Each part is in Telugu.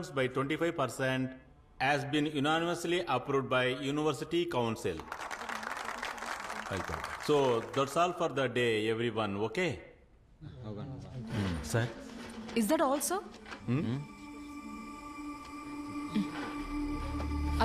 by 25% has been unanimously approved by University Council. So that's all for the day, everyone. Okay? Sir? Is that all, sir?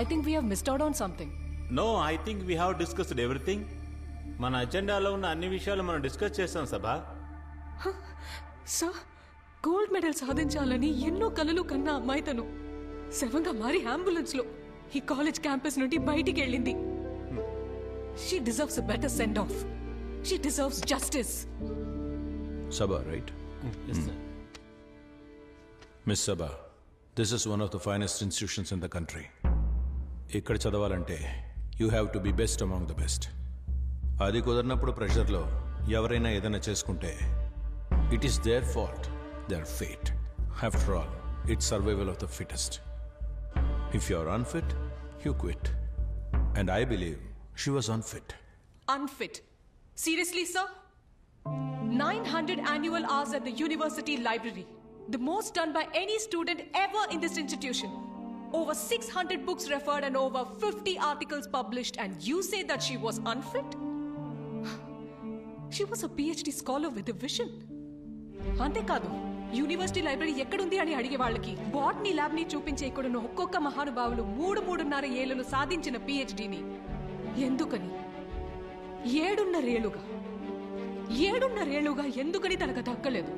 I think we have missed out on something. No, I think we have discussed everything. మన అజెండాలో ఉన్న అన్ని విషయాలు మనం డిస్కస్ చేస్తాం సభ. సార్, గోల్డ్ మెడల్ సాధించాలని ఎన్నో కలలు కన్నా అమ్మాయి తను శవంగా మారి అంబులెన్స్ లో ఈ కాలేజ్ క్యాంపస్ నుండి బయటికి వెళ్ళింది. She deserves a better send off. She deserves justice. Sabha, right? Yes, sir. Miss Sabha, this is one of the finest institutions in the country. ఇక్కడ చదవాలంటే you have to be best among the best. అది కుదరినప్పుడు ప్రెషర్లో ఎవరైనా ఏదైనా చేసుకుంటే it is their fault, their fate. After all, it's survival of the fittest. If you are unfit, you quit. And I believe she was unfit. Unfit? Seriously, sir? 900 annual hours at the university library. The most done by any student ever in this institution. Over 600 books referred and over 50 articles published, and you say that she was unfit? She was a PhD scholar with a vision. అంతేకాదు, యూనివర్సిటీ లైబ్రరీ ఎక్కడుంది అని అడిగే వాళ్ళకి బాటనీ ల్యాబ్ ని చూపించే ఇక్కడున్న ఒక్కొక్క మహానుభావులు 3.5 ఏళ్లను సాధించిన పిహెచ్డిని ఎందుకని 7.5 ఏళ్లుగా ఎందుకని తనకు దక్కలేదు,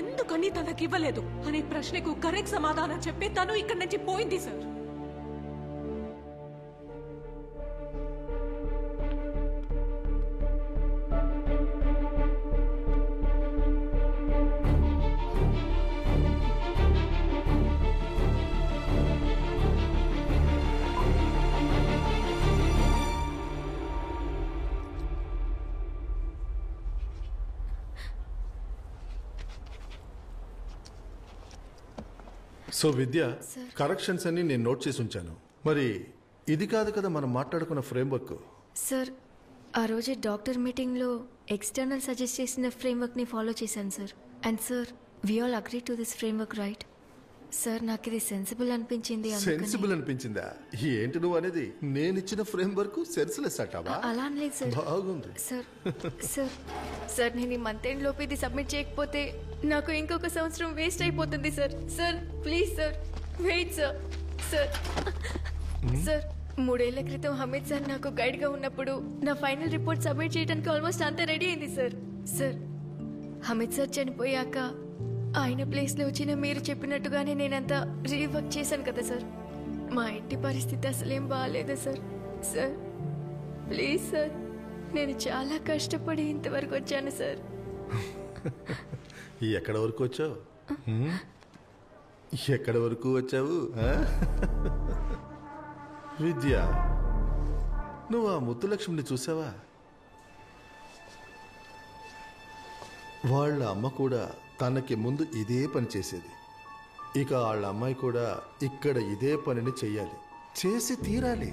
ఎందుకని తనకివ్వలేదు అనే ప్రశ్నకు కరెక్ట్ సమాధానం చెప్పి తను ఇక్కడి నుంచి పోయింది సార్. సో విద్య, కరెక్షన్స్ అన్ని నేను నోట్ చేసి ఉంచాను. మరి ఇది కాదు కదా మనం మాట్లాడుకున్న ఫ్రేమ్వర్క్. సార్, ఆ రోజు డాక్టర్ మీటింగ్లో ఎక్స్టర్నల్ సజెస్ట్ చేసిన ఫ్రేమ్వర్క్ని ఫాలో చేశాను sir. And sir, we all agree to this framework, right? Sir, నాకు ఇది సెన్సిబుల్ అనిపించింది. సెన్సిబుల్ అనిపించిందా? ఏంటి నువ్వు అనేది? నేను ఇచ్చిన ఫ్రేమ్వర్క్ సెన్స్లెస్ అటావా? అలా అనలేదు సార్. బాగుంది సార్. సార్, నేను ఈ మంత్ ఎండ్ లోపు ఇది సబ్మిట్ చేయకపోతే నాకు ఇంకొక సంవత్సరం వేస్ట్ అయిపోతుంది sir. Sir please sir, wait sir. Sir 3 ఏళ్ల క్రితం హమీద్ సార్ నాకు గైడ్గా ఉన్నప్పుడు నా ఫైనల్ రిపోర్ట్ సబ్మిట్ చేయడానికి ఆల్మోస్ట్ అంతా రెడీ అయింది సార్. సార్, హమీద్ సార్ చనిపోయాక ఆయన ప్లేస్లో వచ్చిన మీరు చెప్పినట్టుగానే నేనంతా రీవర్క్ చేశాను కదా సార్. మా ఇంటి పరిస్థితి అసలేం బాగాలేదు సార్. సార్ ప్లీజ్ సార్, నేను చాలా కష్టపడి ఇంతవరకు వచ్చాను సార్. ఎక్కడ వరకు వచ్చావు? ఎక్కడ వరకు వచ్చావు విద్య? నువ్వు ఆ ముత్తులక్ష్మిని చూసావా? వాళ్ళ అమ్మ కూడా తనకి ముందు ఇదే పని చేసేది. ఇక వాళ్ళ అమ్మాయి కూడా ఇక్కడ ఇదే పనిని చెయ్యాలి, చేసి తీరాలి.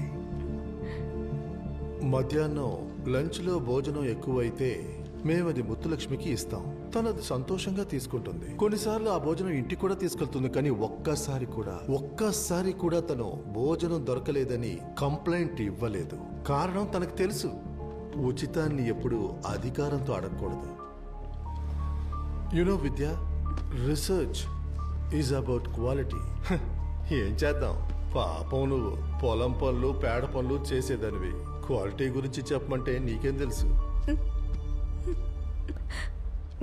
మధ్యాహ్నం లంచ్లో భోజనం ఎక్కువైతే మేమది ముత్తులక్ష్మికి ఇస్తాం. తనది సంతోషంగా తీసుకుంటుంది. కొన్నిసార్లు ఆ భోజనం ఇంటికి కూడా తీసుకెళ్తుంది. కానీ ఒక్కసారి కూడా తను భోజనం దొరకలేదని కంప్లైంట్ ఇవ్వలేదు. కారణం తనకు తెలుసు, ఉచితాన్ని ఎప్పుడు అధికారంతో అడగకూడదు. You know Vidya, research is about quality. ఏం చేద్దాం, పాపం నువ్వు పొలం పనులు పేడ పనులు చేసేదానివి. క్వాలిటీ గురించి చెప్పమంటే నీకేం తెలుసు?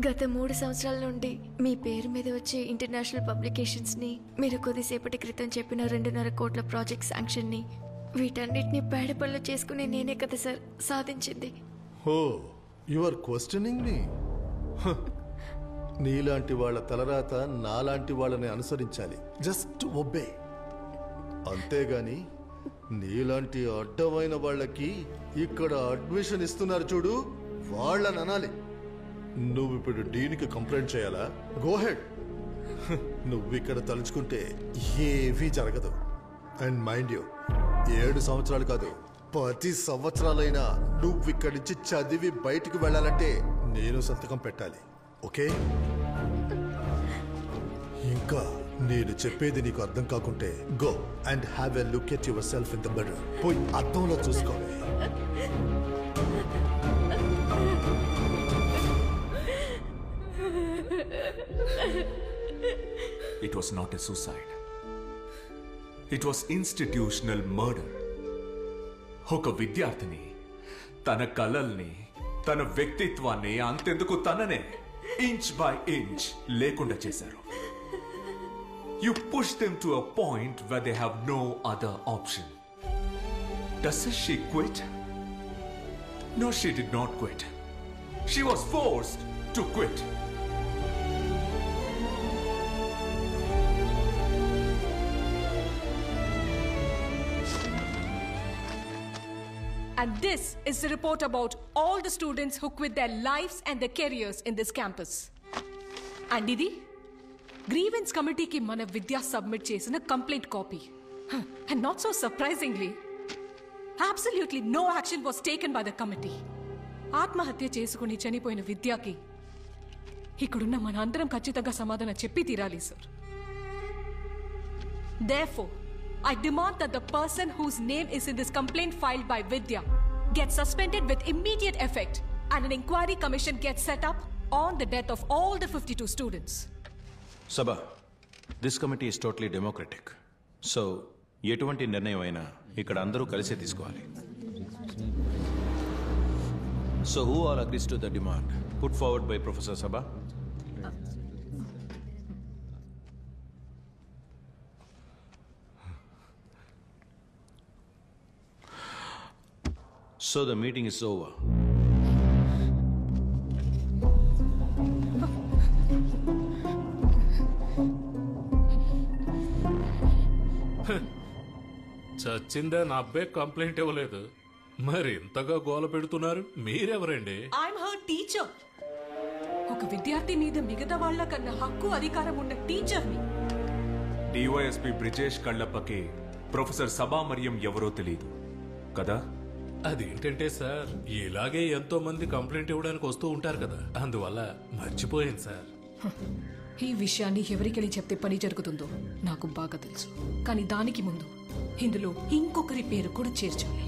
గత 3 సంవత్సరాల నుండి మీ పేరు మీద వచ్చే ఇంటర్నేషనల్ పబ్లికేషన్స్ని, మీరు కొద్దిసేపటి క్రితం చెప్పిన 2.5 కోట్ల ప్రాజెక్ట్ శాంక్షన్ని, వీటన్నిటిని పేడ పనులు చేసుకుని నేనే కదా సార్ సాధించింది. ఓ, యు ఆర్ క్వశ్చనింగ్ మీ. నీలాంటి వాళ్ళ తలరాత నాలాంటి వాళ్ళని అనుసరించాలి. Just obey. అంతేగాని నీలాంటి అడ్డమైన వాళ్ళకి ఇక్కడ అడ్మిషన్ ఇస్తున్నారు చూడు, వాళ్ళని అనాలి. నువ్వు ఇప్పుడు డీన్కి కంప్లైంట్ చేయాలా? Go head. నువ్వు ఇక్కడ తలుచుకుంటే ఏవీ జరగదు. అండ్ మైండ్ యూ, 7 సంవత్సరాలు కాదు, 10 సంవత్సరాలైనా నువ్వు ఇక్కడి నుంచి చదివి బయటికి వెళ్ళాలంటే నేను సంతకం పెట్టాలి. ఓకే? ఇంకా నేను చెప్పేది నీకు అర్థం కాకుంటే go and have a look at your self in the mirror. పోయి అద్దంలో చూసుకోవే. It was not a suicide. It was institutional murder. ఒక విద్యార్థిని తన కలల్ని, తన వ్యక్తిత్వాన్ని, అంతెందుకు తననే ఇంచ్ బై ఇంచ్ లేకుండా చేశారు. You push them to a point where they have no other option. Does she quit? No, she did not quit. She was forced to quit. And this is the report about all the students who quit their lives and their careers in this campus. And idi grievance committee ki mana Vidya submit chesina complaint copy. And not so surprisingly, absolutely no action was taken by the committee. ఆత్మహత్య చేసుకుని చనిపోయిన విద్యకి ఇక్కడున్న మన అందరం ఖచ్చితంగా సమాధానం చెప్పి తీరాలి sir. Therefore, I demand that the person whose name is in this complaint filed by Vidya gets suspended with immediate effect and an inquiry commission gets set up on the death of all the 52 students. Sabha, this committee is totally democratic. So, ఎటువంటి నిర్ణయం అయినా ఇక్కడ అందరూ కలిసే తీసుకోవాలి. So, who all agrees to the demand put forward by Professor Sabha? So the meeting is over. చచ్చిందా నా అబ్బాయి కంప్లైంట్ ఇవ్వలేదు, మరి ఇంతగా గోల పెడుతున్నారు మీరెవరండి? I'm her teacher. ఒక విద్యార్థి మీద మిగతా వాళ్ళ కన్నా హక్కు అధికారం ఉన్న టీచర్ని. DYSP బ్రిజేష్ కళ్ళప్పకి ప్రొఫెసర్ సభా మరియం ఎవరో తెలియదు కదా? అదేంటంటే సార్, ఇలాగే ఎంతో మంది కంప్లైంట్ ఇవ్వడానికి వస్తూ ఉంటారు కదా, అందువల్ల మర్చిపోయింది సార్. ఈ విషయాన్ని ఎవరికెళ్ళి చెప్తే పని జరుగుతుందో నాకు బాగా తెలుసు. కానీ దానికి ముందు ఇందులో ఇంకొకరి పేరు కూడా చేర్చాలి.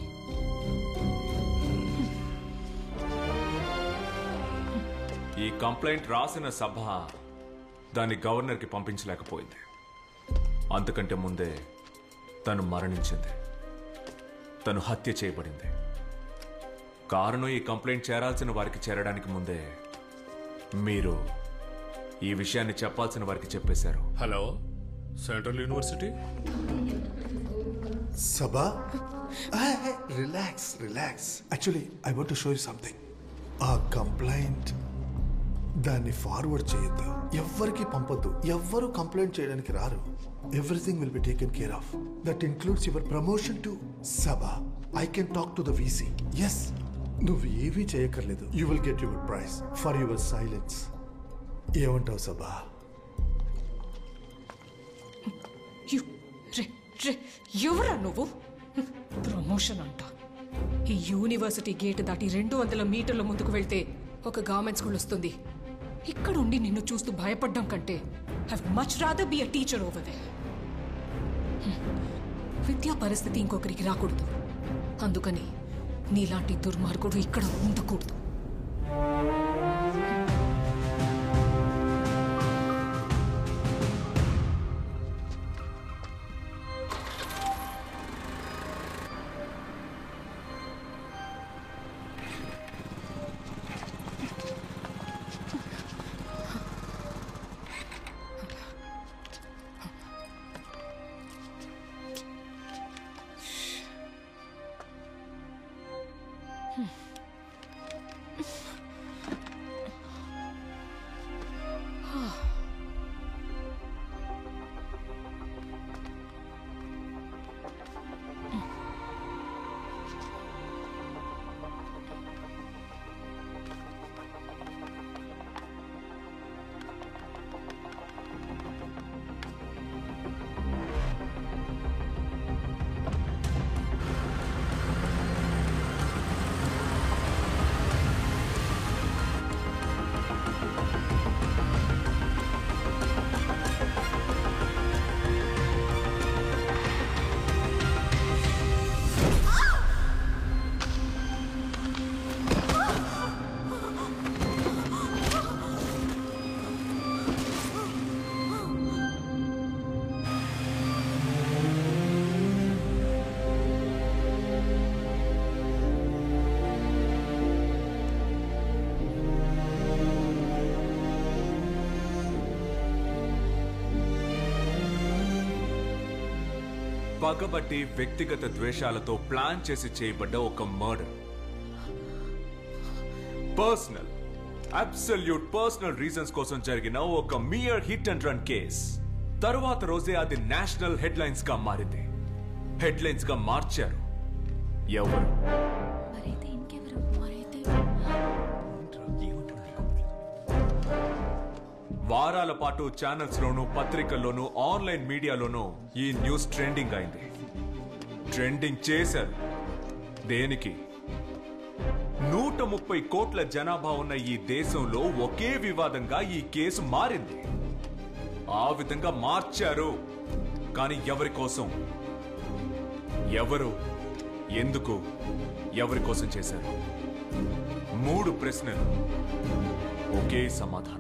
ఈ కంప్లైంట్ రాసిన సభ దాన్ని గవర్నర్కి పంపించలేకపోయింది. అంతకంటే ముందే తను మరణించింది, తను హత్య చేయబడింది. కారణం ఈ కంప్లైంట్ చేరాల్సిన వారికి చేరడానికి ముందే మీరు ఈ విషయాన్ని చెప్పాల్సిన వారికి చెప్పేశారు. Hello, central university Sabha? Hey, relax. Actually, I want to show you something. ఆ కంప్లైంట్ దాన్ని ఫార్వర్డ్ చేయొద్దు, ఎవ్వరికి పంపొద్దు. ఎవ్వరు కంప్లైంట్ చేయడానికి రారు. Everything will be taken care of. That includes your promotion to Sabha. I can talk to the VC. Yes, నువ్వు ఏమీ చేయక్కర్లేదు. You will get your prize for your silence. ఏమంటావు Sabha? ఎవరా నువ్వు? ప్రమోషన్ అంట. ఈ యూనివర్సిటీ గేట్ దాటి 200 మీటర్ల ముందుకు వెళ్తే ఒక గవర్నమెంట్ స్కూల్ వస్తుంది. ఇక్కడ ఉండి నిన్ను చూస్తూ భయపడ్డం కంటే I much rather be a teacher over there. విద్యా పరిస్థితి ఇంకొకరికి రాకూడదు. అందుకని నీలాంటి దుర్మార్గుడు ఇక్కడ ఉండకూడదు. పగబట్టి వ్యక్తిగత ద్వేషాలతో ప్లాన్ చేసి చేయబడ్డ ఒక murder. Personal, absolute personal reasons కోసం జరిగిన ఒక mere hit and run case. తరువాత రోజే అది నేషనల్ హెడ్లైన్స్ గా మారింది. హెడ్లైన్స్ గా మార్చారు ఎవరు? వారాల పాటు ఛానల్స్ లోను, పత్రికల్లోనూ, ఆన్లైన్ మీడియాలోనూ ఈ న్యూస్ ట్రెండింగ్ అయింది. ట్రెండింగ్ చేశారు. దేనికి? 130 కోట్ల జనాభా ఉన్న ఈ దేశంలో ఒకే వివాదంగా ఈ కేసు మారింది. ఆ విధంగా మార్చారు. కానీ ఎవరి కోసం? ఎవరు? ఎందుకు? ఎవరి కోసం చేశారు? 3 ప్రశ్నలు, ఒకే సమాధానం.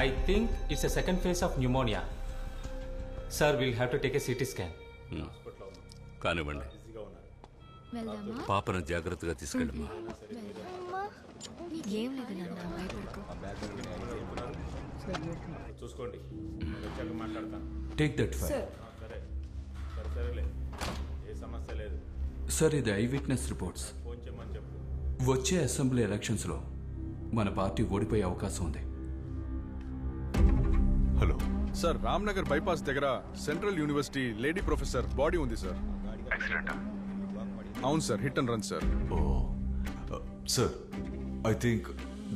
I think it's a second phase of pneumonia. Sir, we'll have to take a CT scan. కానివ్వండి, పాపను జాగ్రత్తగా తీసుకెళ్ళమ్మా. ఏం లేదు నాన్న, భయపడకు. చూసుకోండి, మాట్లాడతాను. Take that file. సరేలే, ఏ సమస్య లేదు. సార్, ఇది ఐ విట్నెస్ రిపోర్ట్స్. వచ్చే అసెంబ్లీ ఎలక్షన్స్లో మన పార్టీ ఓడిపోయే అవకాశం ఉంది. హలో సార్, రామ్నగర్ బైపాస్ దగ్గర central university lady professor body ఉంది సార్. అవును sir, hit and run sir. Sir, I think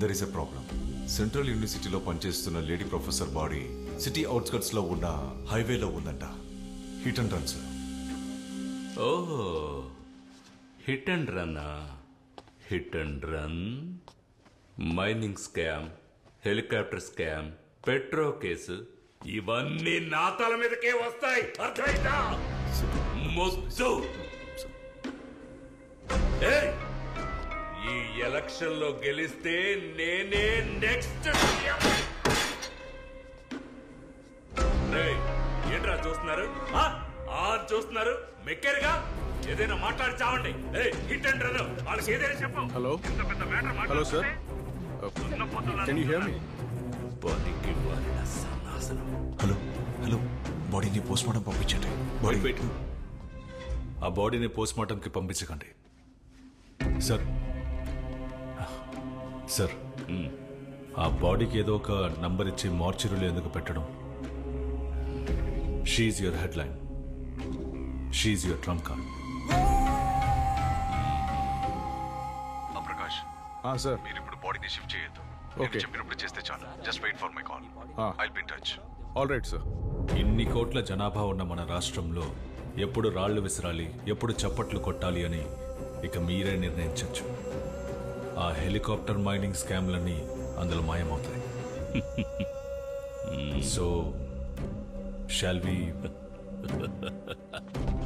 there is a problem. Central యూనివర్సిటీలో పనిచేస్తున్న lady professor body city outskirts లో ఉన్న హైవేలో ఉందంట. Hit and run sir. ఓహో, hit and run. Hit and run, mining scam, helicopter scam, petro case, ఇవన్నీ నా తల మీదకే వస్తాయి. అర్థమైందా? మొద్దు. ఈ ఎలక్షన్ లో గెలిస్తే నేనే నెక్స్ట్. ఏంట్రా చూస్తున్నారు? చూస్తున్నారు, మెక్కారుగా. ఏదైనా మాట్లాడి చావండి. హిట్ అండ్ రన్, వాళ్ళకి ఏదైనా చెప్పు. Hello hello sir, can you here me? Hello hello, బాడీని పోస్ట్మార్టం పంపించండి. ఆ బాడీని పోస్ట్మార్టంకి పంపించకండి సార్. సార్, ఆ బాడీకి ఏదో ఒక నంబర్ ఇచ్చి మార్చురీలో ఎందుకు పెట్టడం? See your headline, see your trump card. Prakash sir, మీరు ఇప్పుడు బాడీని షిఫ్ట్ చేయొద్దు. ఓకే, చెప్పినప్పుడు చేస్తే చాలు. Just wait for my call. I'll be in touch. All right sir. ఇన్ని కోట్ల జనాభా ఉన్న మన రాష్ట్రంలో ఎప్పుడు రాళ్లు విసరాలి, ఎప్పుడు చప్పట్లు కొట్టాలి అని ఇక మీరే నిర్ణయించవచ్చు. ఆ హెలికాప్టర్ మైనింగ్ స్కామ్లన్నీ అందులో మాయమవుతాయి. So shall we?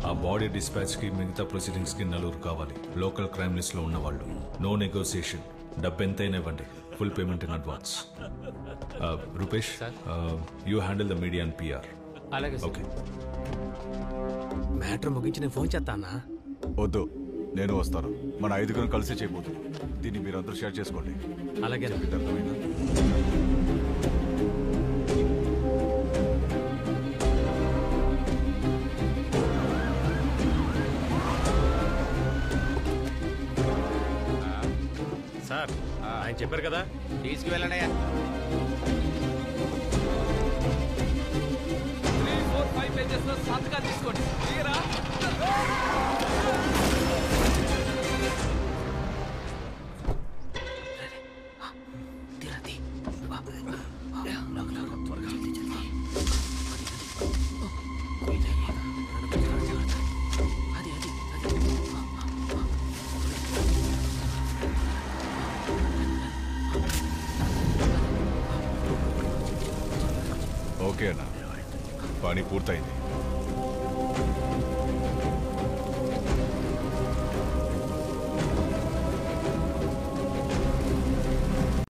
ఆ బాడీ డిస్పాచ్కి, మిగతా ప్రొసీడింగ్స్కి 4 కావాలి. లోకల్ క్రైమ్ లిస్ట్లో ఉన్నవాళ్ళు. No negotiation. డబ్బు ఎంతైనా ఇవ్వండి. Full payment in advance. Rupesh, you handle the media and PR. అలాగే. ఓకే. మ్యాటర్ ముగించి నేను ఫోన్ చేస్తానా? వద్దు, నేను వస్తాను. మన 5 కలిసి చేయబోతున్నాం. దీన్ని మీరందరూ షేర్ చేసుకోండి. అలాగే. అర్థమైందా? సార్, ఆయన చెప్పారు కదా, తీసుకువెళ్ళండి. 3, 4, 5 పేజెస్ లో సంతకాలు తీసుకోండి. క్లియరా? ఓకే అన్న, పని పూర్తయింది.